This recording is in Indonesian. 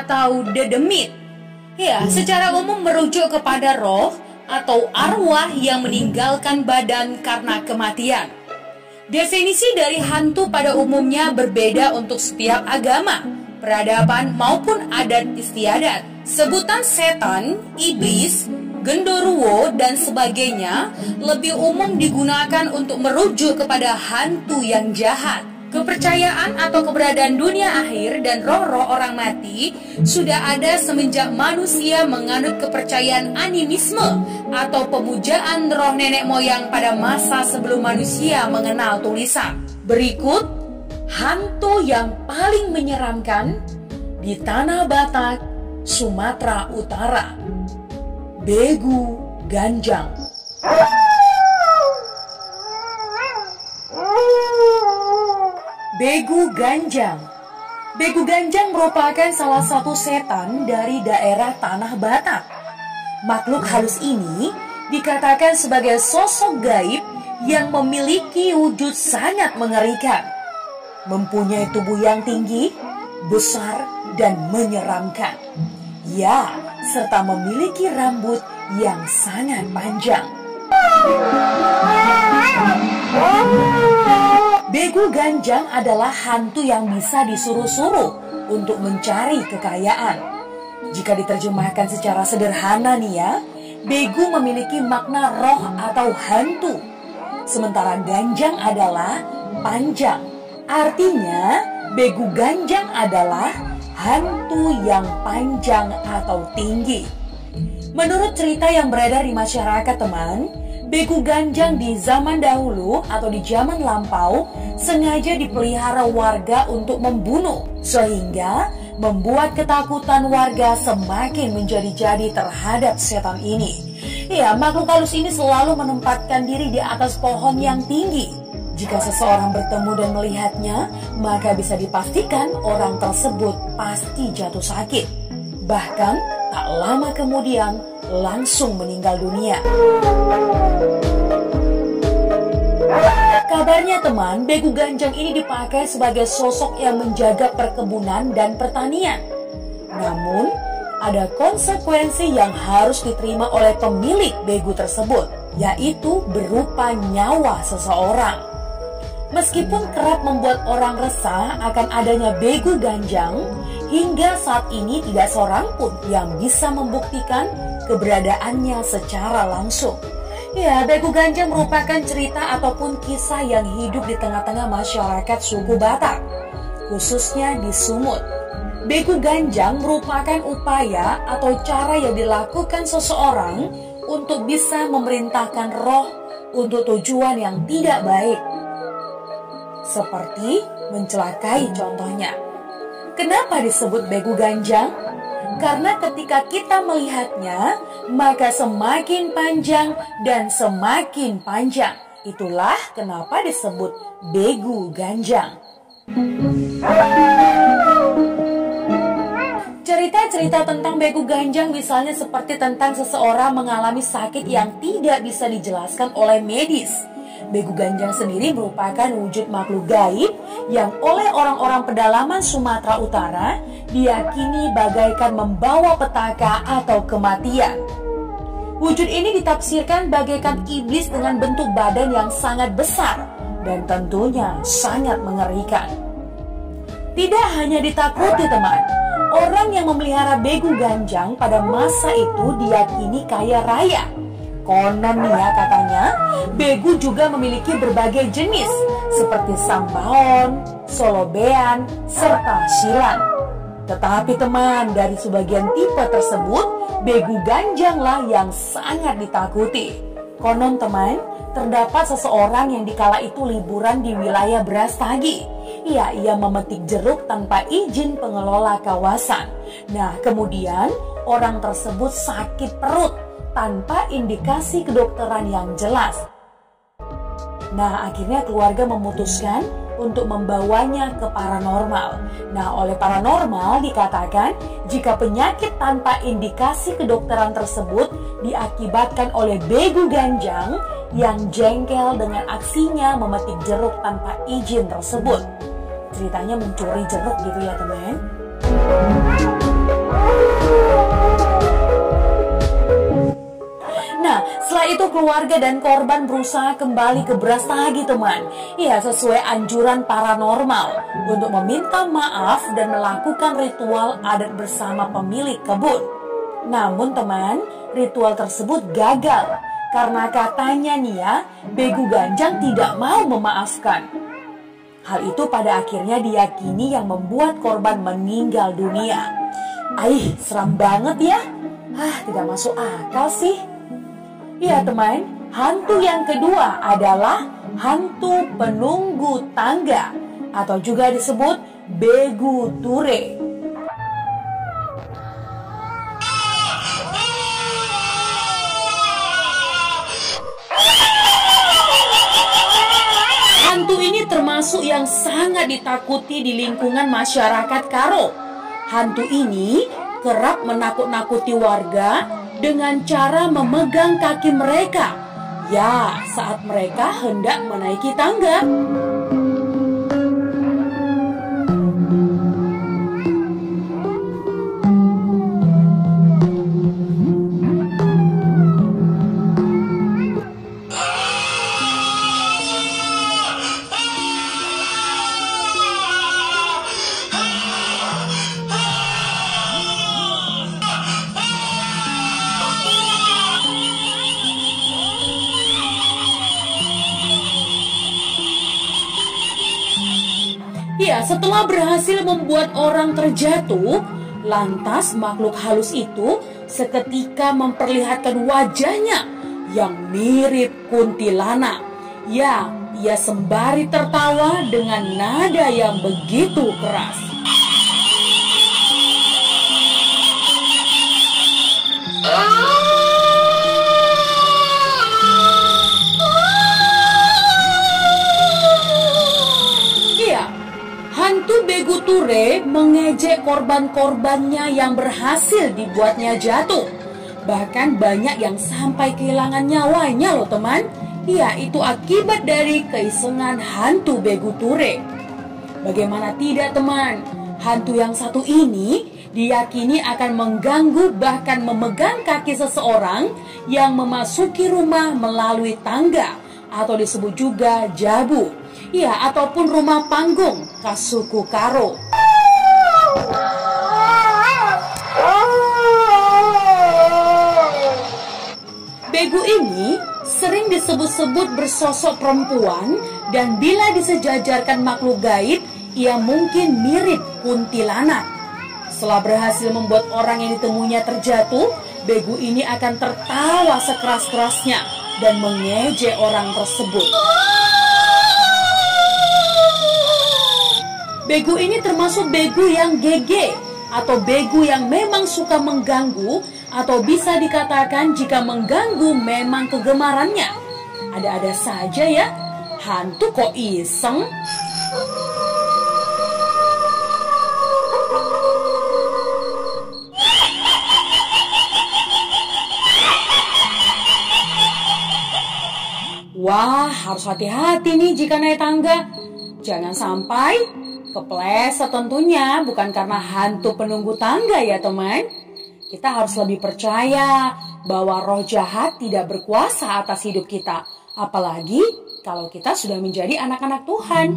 atau dedemit. Ya, secara umum merujuk kepada roh atau arwah yang meninggalkan badan karena kematian. Definisi dari hantu pada umumnya berbeda untuk setiap agama, peradaban maupun adat istiadat. Sebutan setan, iblis, genderuwo, dan sebagainya lebih umum digunakan untuk merujuk kepada hantu yang jahat. Kepercayaan atau keberadaan dunia akhir dan roh-roh orang mati sudah ada semenjak manusia menganut kepercayaan animisme atau pemujaan roh nenek moyang pada masa sebelum manusia mengenal tulisan. Berikut hantu yang paling menyeramkan di Tanah Batak, Sumatera Utara. Begu Ganjang. Begu Ganjang. Begu Ganjang merupakan salah satu setan dari daerah Tanah Batak. Makhluk halus ini dikatakan sebagai sosok gaib yang memiliki wujud sangat mengerikan. Mempunyai tubuh yang tinggi, besar, dan menyeramkan. Ya, serta memiliki rambut yang sangat panjang. Begu Ganjang adalah hantu yang bisa disuruh-suruh untuk mencari kekayaan. Jika diterjemahkan secara sederhana nih ya, begu memiliki makna roh atau hantu. Sementara ganjang adalah panjang. Artinya, begu ganjang adalah hantu yang panjang atau tinggi. Menurut cerita yang beredar di masyarakat teman, begu ganjang di zaman dahulu atau di zaman lampau sengaja dipelihara warga untuk membunuh, sehingga membuat ketakutan warga semakin menjadi-jadi terhadap setan ini. Ya, makhluk halus ini selalu menempatkan diri di atas pohon yang tinggi. Jika seseorang bertemu dan melihatnya, maka bisa dipastikan orang tersebut pasti jatuh sakit. Bahkan tak lama kemudian langsung meninggal dunia. Kabarnya teman, begu ganjang ini dipakai sebagai sosok yang menjaga perkebunan dan pertanian. Namun, ada konsekuensi yang harus diterima oleh pemilik begu tersebut, yaitu berupa nyawa seseorang. Meskipun kerap membuat orang resah akan adanya begu ganjang, hingga saat ini tidak seorang pun yang bisa membuktikan keberadaannya secara langsung. Ya, begu ganjang merupakan cerita ataupun kisah yang hidup di tengah-tengah masyarakat suku Batak, khususnya di Sumut. Begu ganjang merupakan upaya atau cara yang dilakukan seseorang untuk bisa memerintahkan roh untuk tujuan yang tidak baik, seperti mencelakai contohnya. Kenapa disebut begu ganjang? Karena ketika kita melihatnya, maka semakin panjang dan semakin panjang. Itulah kenapa disebut begu ganjang. Cerita-cerita tentang begu ganjang misalnya seperti tentang seseorang mengalami sakit yang tidak bisa dijelaskan oleh medis. Begu ganjang sendiri merupakan wujud makhluk gaib yang oleh orang-orang pedalaman Sumatera Utara diyakini bagaikan membawa petaka atau kematian. Wujud ini ditafsirkan bagaikan iblis dengan bentuk badan yang sangat besar dan tentunya sangat mengerikan. Tidak hanya ditakuti teman, orang yang memelihara begu ganjang pada masa itu diyakini kaya raya. Konon nih ya katanya, begu juga memiliki berbagai jenis seperti sambaon, solobean, serta silan. Tetapi teman, dari sebagian tipe tersebut, begu ganjanglah yang sangat ditakuti. Konon teman, terdapat seseorang yang dikala itu liburan di wilayah Brastagi. Ia memetik jeruk tanpa izin pengelola kawasan. Nah, kemudian orang tersebut sakit perut tanpa indikasi kedokteran yang jelas. Nah, akhirnya keluarga memutuskan untuk membawanya ke paranormal. Nah, oleh paranormal dikatakan jika penyakit tanpa indikasi kedokteran tersebut diakibatkan oleh begu ganjang yang jengkel dengan aksinya memetik jeruk tanpa izin tersebut. Ceritanya mencuri jeruk gitu ya teman. Nah, setelah itu keluarga dan korban berusaha kembali ke Brastagi, teman. Ya, sesuai anjuran paranormal untuk meminta maaf dan melakukan ritual adat bersama pemilik kebun. Namun teman, ritual tersebut gagal karena katanya nih ya, Begu Ganjang tidak mau memaafkan. Hal itu pada akhirnya diyakini yang membuat korban meninggal dunia. Seram banget ya. Tidak masuk akal sih. Ya teman, hantu yang kedua adalah hantu penunggu tangga atau juga disebut Begu Ture. Hantu ini termasuk yang sangat ditakuti di lingkungan masyarakat Karo. Hantu ini kerap menakut-nakuti warga dengan cara memegang kaki mereka, ya, saat mereka hendak menaiki tangga. Ya, setelah berhasil membuat orang terjatuh, lantas makhluk halus itu seketika memperlihatkan wajahnya yang mirip kuntilanak. Ya, ia sembari tertawa dengan nada yang begitu keras. Hantu Begu Ture mengejek korban-korbannya yang berhasil dibuatnya jatuh. Bahkan banyak yang sampai kehilangan nyawanya loh teman. Ya, itu akibat dari keisengan hantu Begu Ture. Bagaimana tidak teman? Hantu yang satu ini diyakini akan mengganggu bahkan memegang kaki seseorang yang memasuki rumah melalui tangga atau disebut juga jabu. Ya, ataupun rumah panggung khas suku Karo. Begu ini sering disebut-sebut bersosok perempuan dan bila disejajarkan makhluk gaib, ia mungkin mirip kuntilanak. Setelah berhasil membuat orang yang ditemuinya terjatuh, Begu ini akan tertawa sekeras-kerasnya dan mengejek orang tersebut. Begu ini termasuk begu yang GG atau begu yang memang suka mengganggu atau bisa dikatakan jika mengganggu memang kegemarannya. Ada-ada saja ya, hantu kok iseng. Wah, harus hati-hati nih jika naik tangga. Jangan sampai kepleset tentunya, bukan karena hantu penunggu tangga ya teman. Kita harus lebih percaya bahwa roh jahat tidak berkuasa atas hidup kita. Apalagi kalau kita sudah menjadi anak-anak Tuhan.